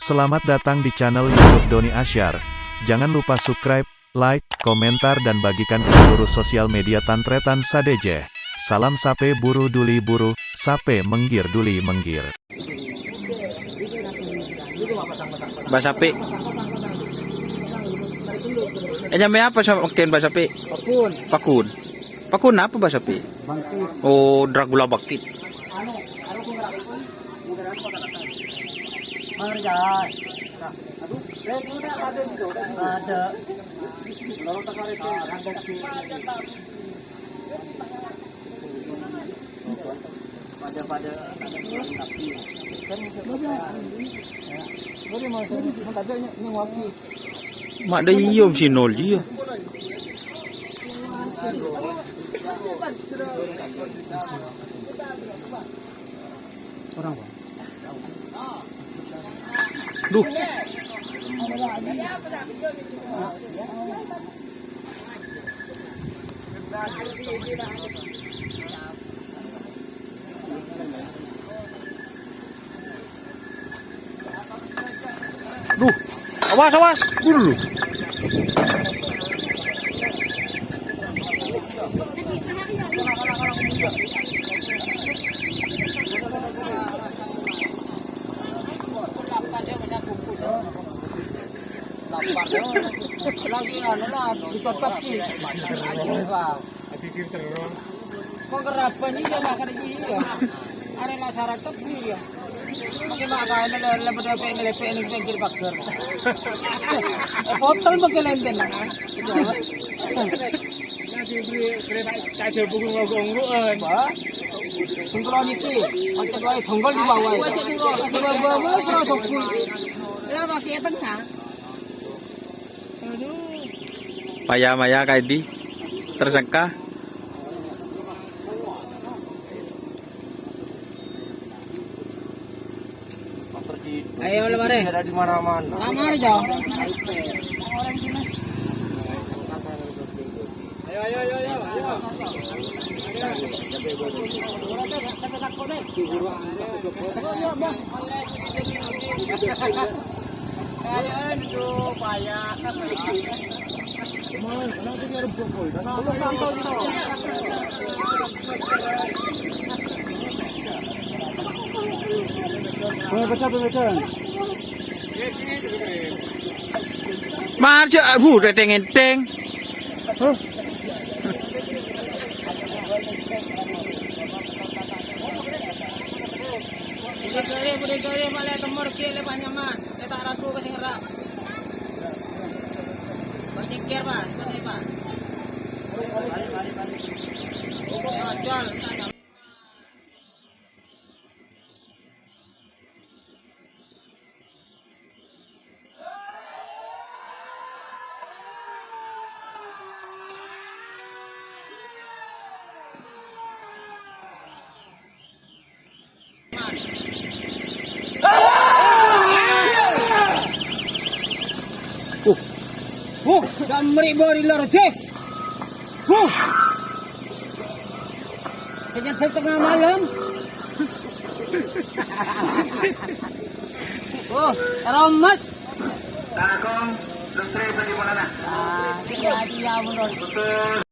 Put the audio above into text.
Selamat datang di channel YouTube Doni Asyar. Jangan lupa subscribe, like, komentar dan bagikan ke seluruh sosial media Tantretan Sadeje. Salam sape buru duli buru, sape menggir duli menggir. Basapi. Nyampe apa sama makin basapi? Pakun. Pakun. Pakun apa basapi? Bangkit. Oh, Dracula bakit. Harga. Aduh, ada juga. Ada. Lorong takar itu ada sih. Pada tapi kan boleh mau tapi nyewaki. Mak dah iom sinol je. Orang apa? Duh. Duh. Awas, awas. Dulu. Lagi lah ditutup sih. Kok kerapan ini makan ini ya. Ada masyarakat ini ya. Makin makan lepas dari ngelepe ini pinggir bakar. Hotel makin lenten lah. Nanti beli kereta kaca buku ngogong-ngogong. Sungguhan itu, macam baik songgol di bawah. Sebab bawa serah sokul. Ya pakai tengah. Maya kayak di tersangka. Ayo lemari. Ada di mana-mana. Kamar jauh. Ayo. Ayo, payah. Betul. Marja, reteng-reteng. Boleh malah temur kile panyaman. Kita ratu ke singerap. Berpikir, Pak. Balik. Jual. Damri bori lor cek. Sejak setengah malam. Romas. Assalamualaikum, dokter bagaimana? Dia menurut. Betul.